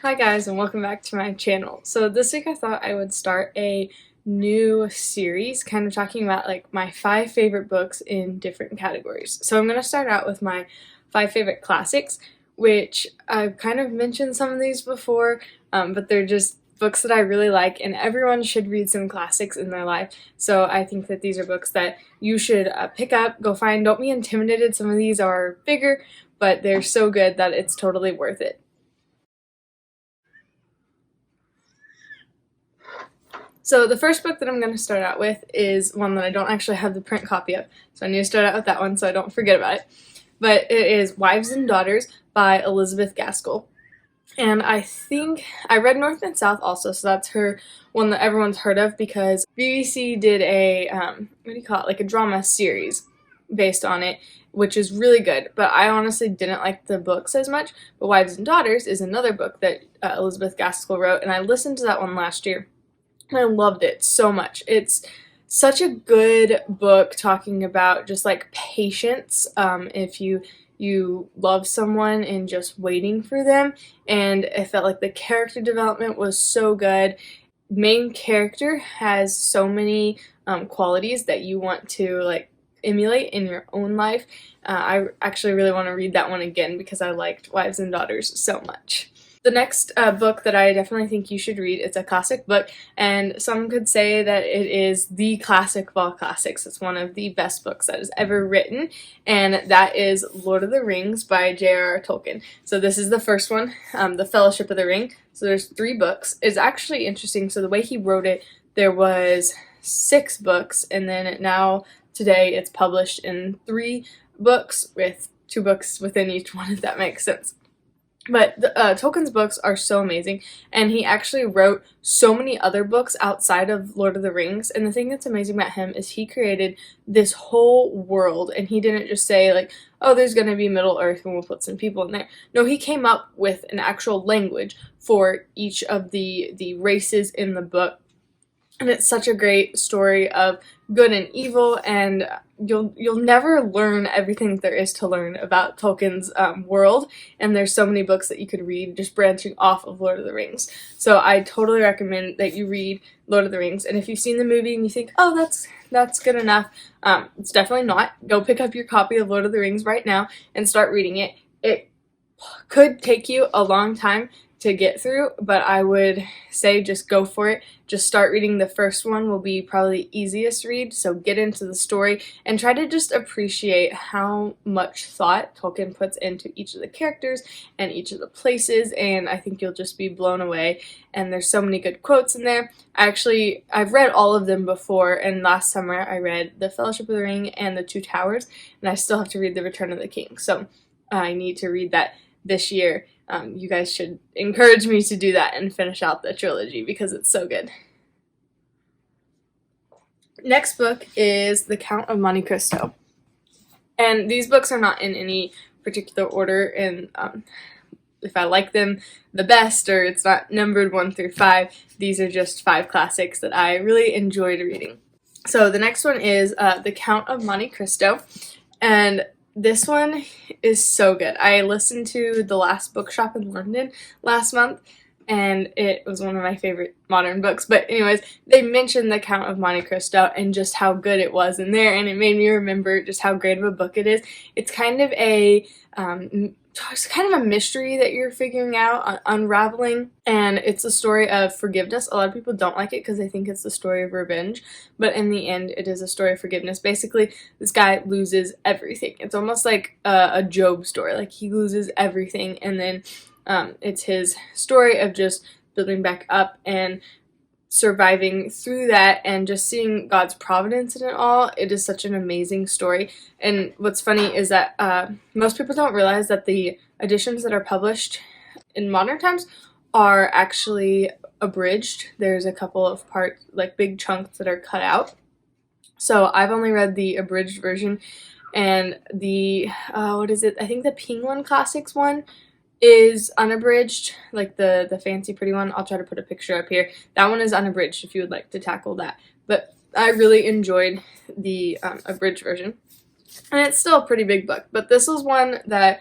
Hi guys, and welcome back to my channel. So this week I thought I would start a new series kind of talking about like my 5 favorite books in different categories. So I'm going to start out with my 5 favorite classics, which I've kind of mentioned some of these before, but they're just books that I really like, and everyone should read some classics in their life. So I think that these are books that you should pick up, go find. Don't be intimidated. Some of these are bigger, but they're so good that it's totally worth it. So the first book that I'm going to start out with is one that I don't actually have the print copy of, so I need to start out with that one so I don't forget about it. But it is Wives and Daughters by Elizabeth Gaskell. And I think I read North and South also, so that's her one that everyone's heard of because BBC did a, like a drama series based on it, which is really good. But I honestly didn't like the books as much. But Wives and Daughters is another book that Elizabeth Gaskell wrote, and I listened to that one last year. I loved it so much. It's such a good book talking about just like patience, if you love someone and just waiting for them. And I felt like the character development was so good. Main character has so many qualities that you want to like emulate in your own life. I actually really want to read that one again because I liked Wives and Daughters so much. The next book that I definitely think you should read, it's a classic book, and some could say that it is the classic of all classics. It's one of the best books that is ever written, and that is Lord of the Rings by J.R.R. Tolkien. So this is the first one, The Fellowship of the Ring. So there's 3 books. It's actually interesting. So the way he wrote it, there was 6 books, and then now today it's published in 3 books with 2 books within each one, if that makes sense. But Tolkien's books are so amazing, and he actually wrote so many other books outside of Lord of the Rings, and the thing that's amazing about him is he created this whole world, and he didn't just say, like, oh, there's going to be Middle-earth and we'll put some people in there. No, he came up with an actual language for each of the races in the book, and it's such a great story of good and evil, and you'll never learn everything there is to learn about Tolkien's world, and there's so many books that you could read just branching off of Lord of the Rings. So I totally recommend that you read Lord of the Rings, and if you've seen the movie and you think, oh, that's good enough, it's definitely not. Go pick up your copy of Lord of the Rings right now and start reading it. It could take you a long time to get through, but I would say just go for it. Just start reading. The first one will be probably the easiest read, so get into the story and try to just appreciate how much thought Tolkien puts into each of the characters and each of the places, and I think you'll just be blown away. And there's so many good quotes in there. I've read all of them before, and last summer I read The Fellowship of the Ring and The Two Towers, and I still have to read The Return of the King, so I need to read that this year. You guys should encourage me to do that and finish out the trilogy because it's so good. Next book is The Count of Monte Cristo. And these books are not in any particular order, and if I like them the best, or it's not numbered 1 through 5, these are just 5 classics that I really enjoyed reading. So the next one is The Count of Monte Cristo, and this one is so good. I listened to The Last Bookshop in London last month, and it was one of my favorite modern books. But anyways, they mentioned The Count of Monte Cristo and just how good it was in there, and it made me remember just how great of a book it is. It's kind of a mystery that you're figuring out, unraveling, and it's a story of forgiveness. A lot of people don't like it because they think it's the story of revenge, but in the end, it is a story of forgiveness. Basically, this guy loses everything. It's almost like a Job story. Like, he loses everything, and then it's his story of just building back up and surviving through that and just seeing God's providence in it all. It is such an amazing story. And what's funny is that most people don't realize that the editions that are published in modern times are actually abridged. There's a couple of parts, like big chunks, that are cut out. So I've only read the abridged version, and the I think the Penguin Classics one is unabridged, like the fancy pretty one. I'll try to put a picture up here. That one is unabridged if you would like to tackle that. But I really enjoyed the abridged version. And it's still a pretty big book. But this was one that,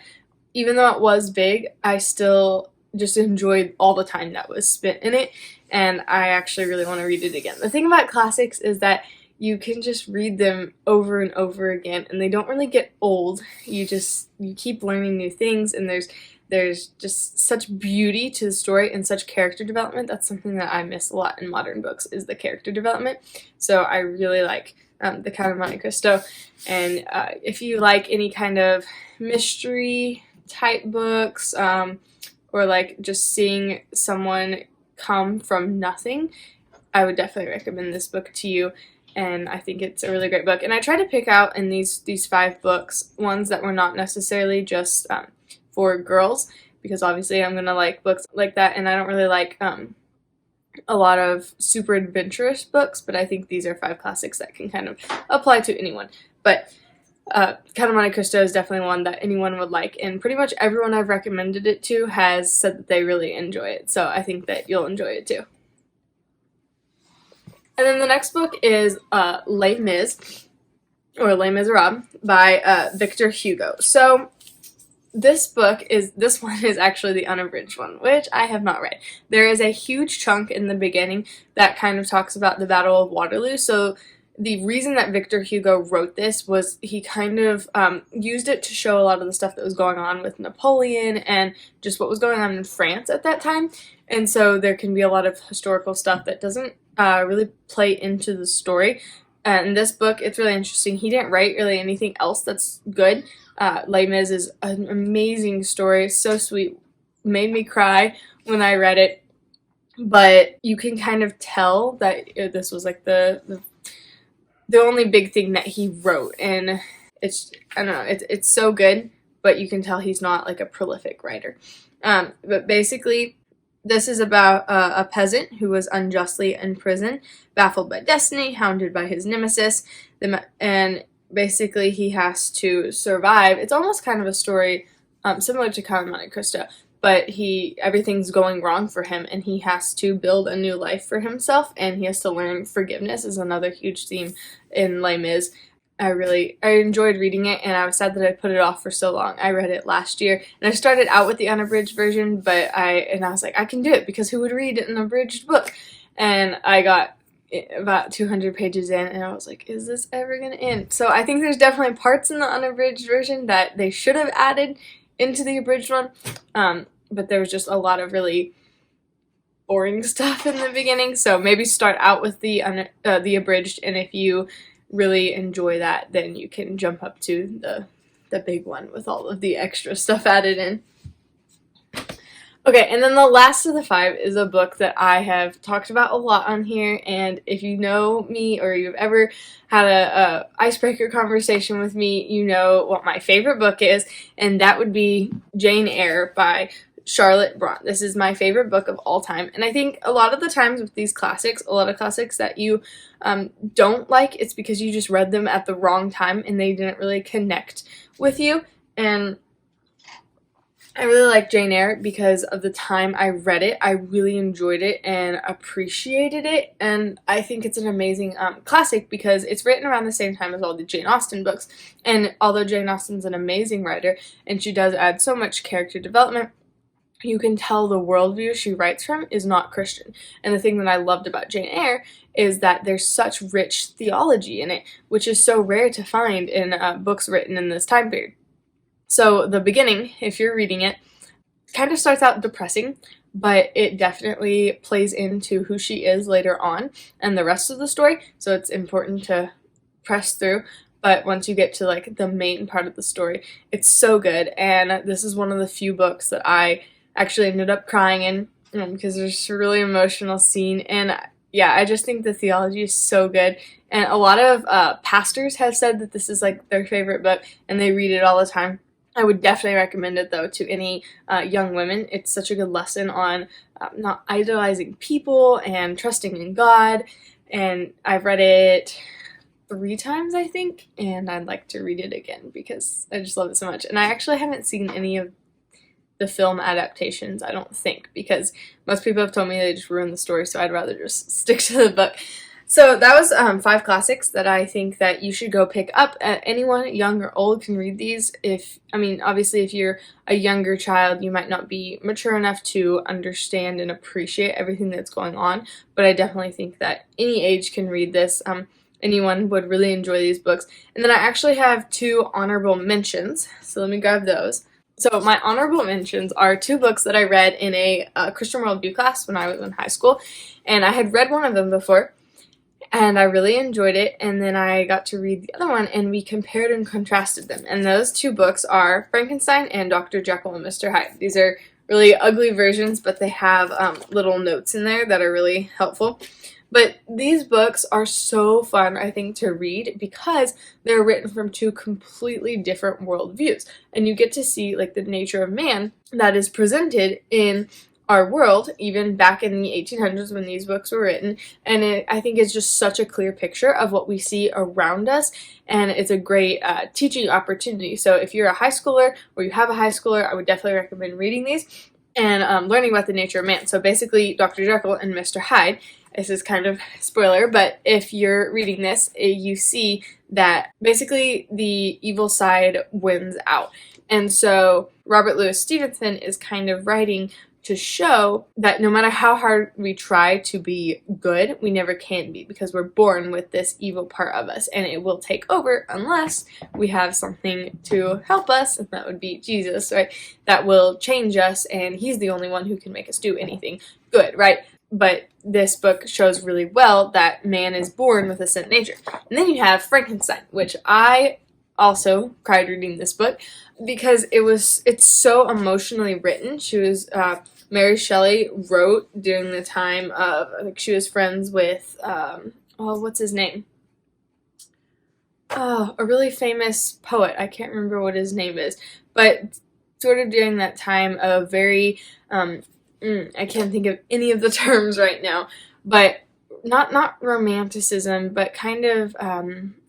even though it was big, I still just enjoyed all the time that was spent in it, and I actually really want to read it again. The thing about classics is that you can just read them over and over again, and they don't really get old. You keep learning new things, and there's just such beauty to the story and such character development. That's something that I miss a lot in modern books, is the character development. So I really like The Count of Monte Cristo. And if you like any kind of mystery type books, or like just seeing someone come from nothing, I would definitely recommend this book to you. And I think it's a really great book. And I try to pick out in these 5 books ones that were not necessarily just for girls, because obviously I'm gonna like books like that, and I don't really like a lot of super adventurous books, but I think these are 5 classics that can kind of apply to anyone. But Count of Monte Cristo is definitely one that anyone would like, and pretty much everyone I've recommended it to has said that they really enjoy it, so I think that you'll enjoy it too. And then the next book is Les Mis, or Les Miserables, by Victor Hugo. So this one is actually the unabridged one, which I have not read. There is a huge chunk in the beginning that kind of talks about the Battle of Waterloo. So the reason that Victor Hugo wrote this was he kind of used it to show a lot of the stuff that was going on with Napoleon and just what was going on in France at that time. And so there can be a lot of historical stuff that doesn't really play into the story. In this book, it's really interesting. He didn't write really anything else that's good. Les Mis is an amazing story, so sweet, made me cry when I read it, but you can kind of tell that this was like the only big thing that he wrote, and it's, I don't know, it's so good, but you can tell he's not like a prolific writer. But basically, this is about a peasant who was unjustly imprisoned, baffled by destiny, hounded by his nemesis, and basically he has to survive. It's almost kind of a story similar to Count of Monte Cristo, but everything's going wrong for him, and he has to build a new life for himself, and he has to learn forgiveness is another huge theme in Les Mis. I enjoyed reading it, and I was sad that I put it off for so long. I read it last year, and I started out with the unabridged version, but I was like, I can do it, because who would read an abridged book? And I got about 200 pages in, and I was like, is this ever going to end? So I think there's definitely parts in the unabridged version that they should have added into the abridged one, but there was just a lot of really boring stuff in the beginning, so maybe start out with the abridged, and if you really enjoy that, then you can jump up to the big one with all of the extra stuff added in. Okay, and then the last of the 5 is a book that I have talked about a lot on here, and if you know me or you've ever had a icebreaker conversation with me, you know what my favorite book is, and that would be Jane Eyre by Charlotte Bronte. This is my favorite book of all time, and I think a lot of the times with these classics, a lot of classics that you don't like, it's because you just read them at the wrong time and they didn't really connect with you. And I really like Jane Eyre because of the time I read it. I really enjoyed it and appreciated it, and I think it's an amazing classic because it's written around the same time as all the Jane Austen books. And although Jane Austen's an amazing writer and she does add so much character development, you can tell the worldview she writes from is not Christian. And the thing that I loved about Jane Eyre is that there's such rich theology in it, which is so rare to find in books written in this time period. So the beginning, if you're reading it, kind of starts out depressing, but it definitely plays into who she is later on and the rest of the story, so it's important to press through. But once you get to like the main part of the story, it's so good, and this is one of the few books that I actually ended up crying in because there's a really emotional scene, and yeah, I just think the theology is so good, and a lot of pastors have said that this is like their favorite book, and they read it all the time. I would definitely recommend it, though, to any young women. It's such a good lesson on not idolizing people and trusting in God, and I've read it 3 times, I think, and I'd like to read it again because I just love it so much. And I actually haven't seen any of the film adaptations, I don't think, because most people have told me they just ruin the story, so I'd rather just stick to the book. So that was 5 classics that I think that you should go pick up. Anyone, young or old, can read these. Obviously, if you're a younger child, you might not be mature enough to understand and appreciate everything that's going on, but I definitely think that any age can read this. Anyone would really enjoy these books. And then I actually have 2 honorable mentions, so let me grab those. So my honorable mentions are 2 books that I read in a Christian worldview class when I was in high school, and I had read one of them before, and I really enjoyed it, and then I got to read the other one, and we compared and contrasted them. And those 2 books are Frankenstein and Dr. Jekyll and Mr. Hyde. These are really ugly versions, but they have little notes in there that are really helpful. But these books are so fun, I think, to read because they're written from 2 completely different worldviews. And you get to see like the nature of man that is presented in our world, even back in the 1800s when these books were written, and I think it's just such a clear picture of what we see around us, and it's a great teaching opportunity. So if you're a high schooler or you have a high schooler, I would definitely recommend reading these and learning about the nature of man. So basically, Dr. Jekyll and Mr. Hyde, this is kind of spoiler, but if you're reading this, you see that basically the evil side wins out. And so Robert Louis Stevenson is kind of writing to show that no matter how hard we try to be good, we never can be, because we're born with this evil part of us, and it will take over unless we have something to help us, and that would be Jesus, right? That will change us, and he's the only one who can make us do anything good, right? But this book shows really well that man is born with a sin nature. And then you have Frankenstein, which I also cried reading this book because it's so emotionally written. Mary Shelley wrote during the time of, I think she was friends with, what's his name? A really famous poet. I can't remember what his name is, but sort of during that time of very, I can't think of any of the terms right now, but not romanticism, but kind of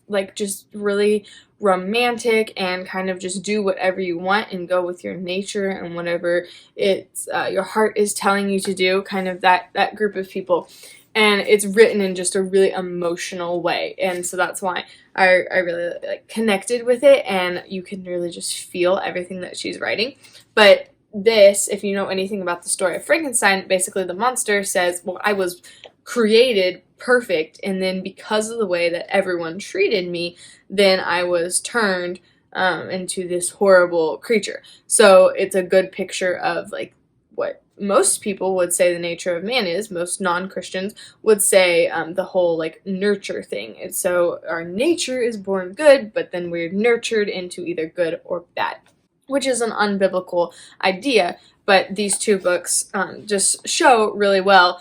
like just really romantic and kind of just do whatever you want and go with your nature and whatever it's your heart is telling you to do, kind of that group of people. And it's written in just a really emotional way, and so that's why I really connected with it, and you can really just feel everything that she's writing. But this, if you know anything about the story of Frankenstein, basically the monster says, well, I was created perfect, and then because of the way that everyone treated me, then I was turned into this horrible creature. So it's a good picture of like what most people would say the nature of man is. Most non-Christians would say the whole like nurture thing. And so our nature is born good, but then we're nurtured into either good or bad, which is an unbiblical idea, but these 2 books just show really well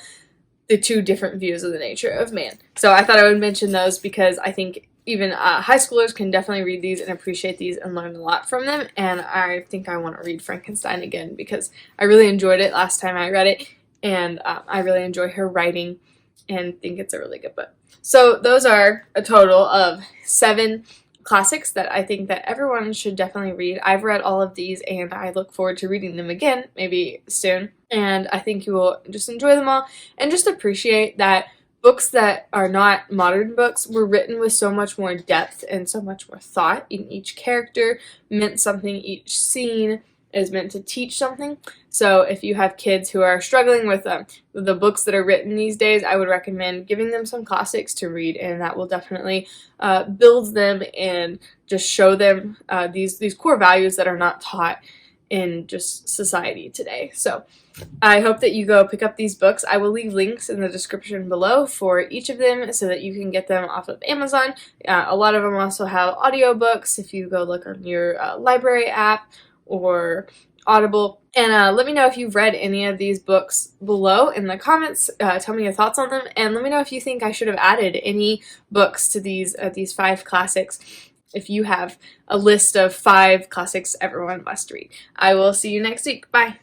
the 2 different views of the nature of man. So I thought I would mention those because I think even high schoolers can definitely read these and appreciate these and learn a lot from them, and I think I want to read Frankenstein again because I really enjoyed it last time I read it, and I really enjoy her writing and think it's a really good book. So those are a total of 7 classics that I think that everyone should definitely read. I've read all of these, and I look forward to reading them again, maybe soon, and I think you will just enjoy them all and just appreciate that books that are not modern books were written with so much more depth and so much more thought. In each character meant something, each scene is meant to teach something. So if you have kids who are struggling with the books that are written these days, I would recommend giving them some classics to read, and that will definitely build them and just show them these core values that are not taught in just society today. So I hope that you go pick up these books. I will leave links in the description below for each of them so that you can get them off of Amazon. A lot of them also have audiobooks if you go look on your library app or Audible. And let me know if you've read any of these books below in the comments. Tell me your thoughts on them, and let me know if you think I should have added any books to these 5 classics. If you have a list of 5 classics everyone must read. I will see you next week. Bye.